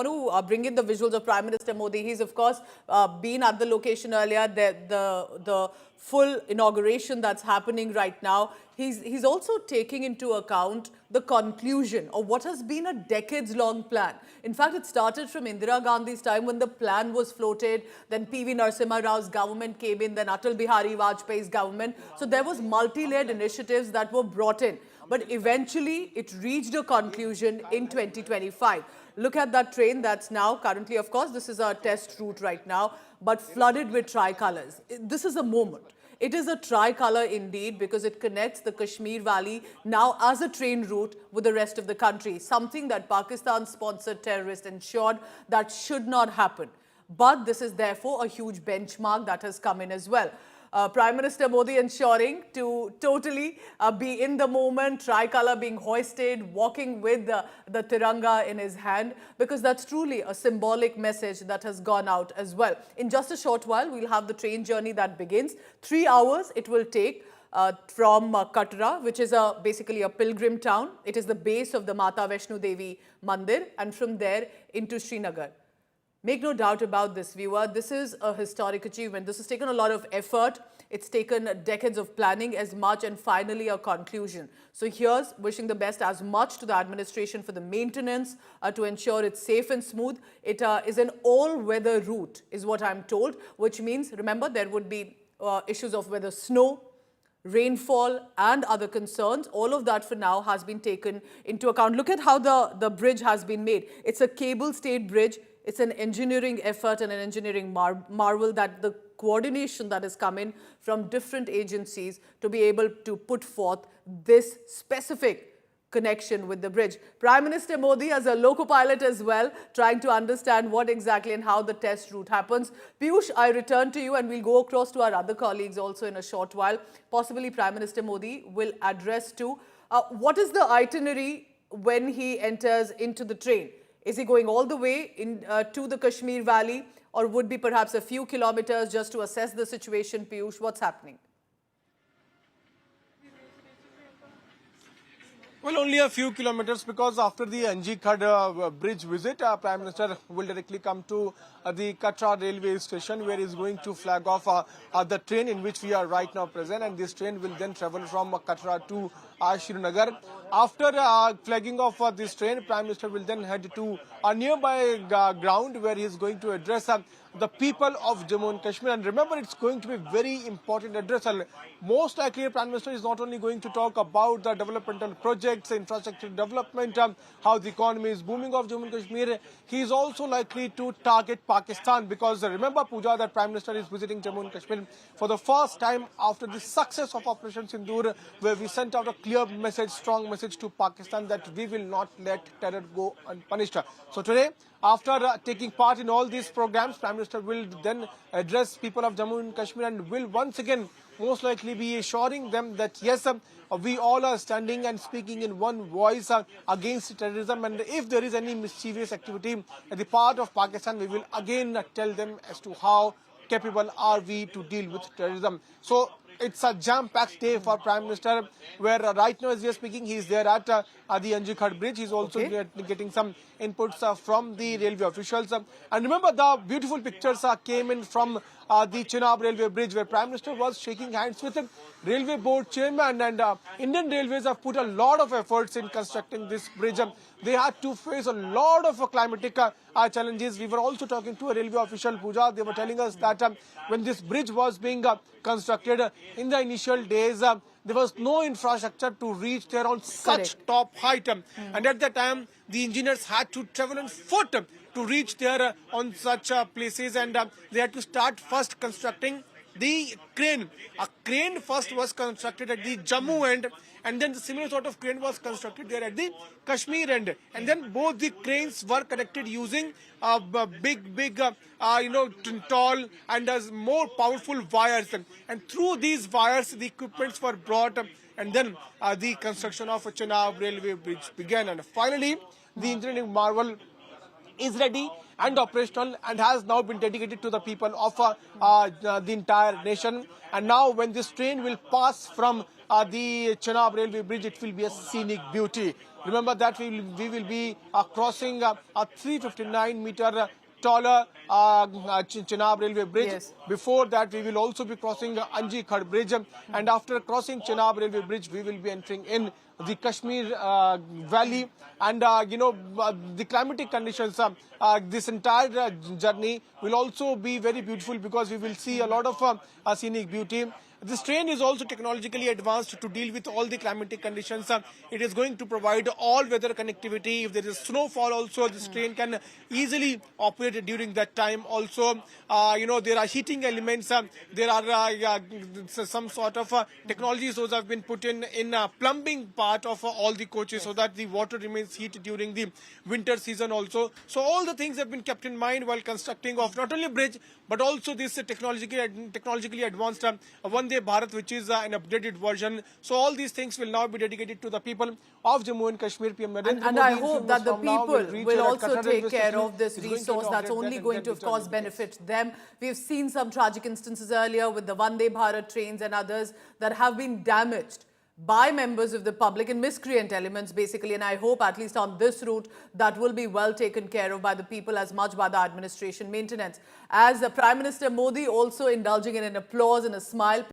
want to bring in the visuals of Prime Minister Modi. He's, of course, been at the location earlier. The full inauguration that's happening right now. He's also taking into account the conclusion of what has been a decades-long plan. In fact, it started from Indira Gandhi's time when the plan was floated. Then P.V. Narasimha Rao's government came in. Then Atal Bihari Vajpayee's government. So there was multi-layered initiatives that were brought in. But eventually, it reached a conclusion in 2025. Look at that train that's now currently, of course, this is our test route right now, but flooded with tricolors. This is a moment. It is a tricolor indeed because it connects the Kashmir Valley now as a train route with the rest of the country, something that Pakistan-sponsored terrorists ensured that should not happen. But this is therefore a huge benchmark that has come in as well. Prime Minister Modi ensuring to totally be in the moment, tricolor being hoisted, walking with the Tiranga in his hand, because that's truly a symbolic message that has gone out as well. In just a short while, we'll have the train journey that begins. 3 hours it will take from Katra, which is basically a pilgrim town. It is the base of the Mata Vaishno Devi Mandir, and from there into Srinagar. Make no doubt about this, viewer. This is a historic achievement. This has taken a lot of effort. It's taken decades of planning as much, and finally a conclusion. So here's wishing the best as much to the administration for the maintenance to ensure it's safe and smooth. It is an all-weather route, is what I'm told, which means, remember, there would be issues of whether snow, rainfall and other concerns. All of that for now has been taken into account. Look at how the bridge has been made. It's a cable-stayed bridge. It's an engineering effort and an engineering marvel that the coordination that has come in from different agencies to be able to put forth this specific connection with the bridge. Prime Minister Modi as a loco-pilot as well, trying to understand what exactly and how the test route happens. Piyush, I return to you and we'll go across to our other colleagues also in a short while. Possibly Prime Minister Modi will address to what is the itinerary when he enters into the train? Is he going all the way to the Kashmir Valley, or would be perhaps a few kilometers just to assess the situation? Piyush, what's happening? Well, only a few kilometers, because after the NG Khad bridge visit, Prime Minister will directly come to the Katra railway station, where he is going to flag off the train in which we are right now present, and this train will then travel from Katra to Srinagar. After flagging off this train, Prime Minister will then head to a nearby ground where he is going to address the people of Jammu and Kashmir. And remember, it's going to be a very important address. Most likely, Prime Minister is not only going to talk about the developmental projects, infrastructure development, how the economy is booming of Jammu and Kashmir. He is also likely to target Pakistan, because remember, Pooja, that Prime Minister is visiting Jammu and Kashmir for the first time after the success of Operation Sindoor, where we sent out a clear message, strong message to Pakistan that we will not let terror go unpunished. So today, after taking part in all these programs, Prime Minister will then address people of Jammu and Kashmir and will once again most likely be assuring them that yes, we all are standing and speaking in one voice against terrorism, and if there is any mischievous activity at the part of Pakistan, we will again tell them as to how capable are we to deal with terrorism. So it's a jam-packed day for Prime Minister, where right now as we are speaking, he is there at the NG Khad bridge. He's also getting some inputs from the railway officials. And remember, the beautiful pictures came in from the Chenab railway bridge, where Prime Minister was shaking hands with the railway board chairman, and Indian Railways have put a lot of efforts in constructing this bridge. They had to face a lot of climatic challenges. We were also talking to a railway official, Pooja. They were telling us that when this bridge was being constructed in the initial days, there was no infrastructure to reach there on such top height. And at that time, the engineers had to travel on foot to reach there on such places, and they had to start first constructing the crane. A crane first was constructed at the Jammu end, and then the similar sort of crane was constructed there at the Kashmir end. And then both the cranes were connected using big, tall and more powerful wires. And through these wires, the equipments were brought, and then the construction of a Chenab railway bridge began. And finally, the engineering marvel is ready and operational and has now been dedicated to the people of the entire nation. And now when this train will pass from the Chenab railway bridge, it will be a scenic beauty. Remember that we will be crossing a 359-meter taller Chenab railway bridge. Yes. Before that, we will also be crossing Anji Khad bridge, and after crossing Chenab railway bridge, we will be entering in the Kashmir Valley, and the climatic conditions. This entire journey will also be very beautiful because we will see a lot of scenic beauty. This train is also technologically advanced to deal with all the climatic conditions. It is going to provide all-weather connectivity. If there is snowfall also, this train can easily operate during that time. Also, there are heating elements. There are some sort of technologies those have been put in plumbing part of all the coaches so that the water remains heated during the winter season also. So all the things have been kept in mind while constructing of not only bridge but also this technologically advanced Vande Bharat, which is an updated version. So all these things will now be dedicated to the people of Jammu and Kashmir. PM Narendra And Modi, I in few hope minutes that the from now, people reach will at also Katra take railway care station. of this Is going to resource that's inaugurate only that going and to, of then course, return. benefit them. We've seen some tragic instances earlier with the Vande Bharat trains and others that have been damaged by members of the public and miscreant elements, basically. And I hope, at least on this route, that will be well taken care of by the people as much by the administration maintenance. As the Prime Minister Modi also indulging in an applause and a smile.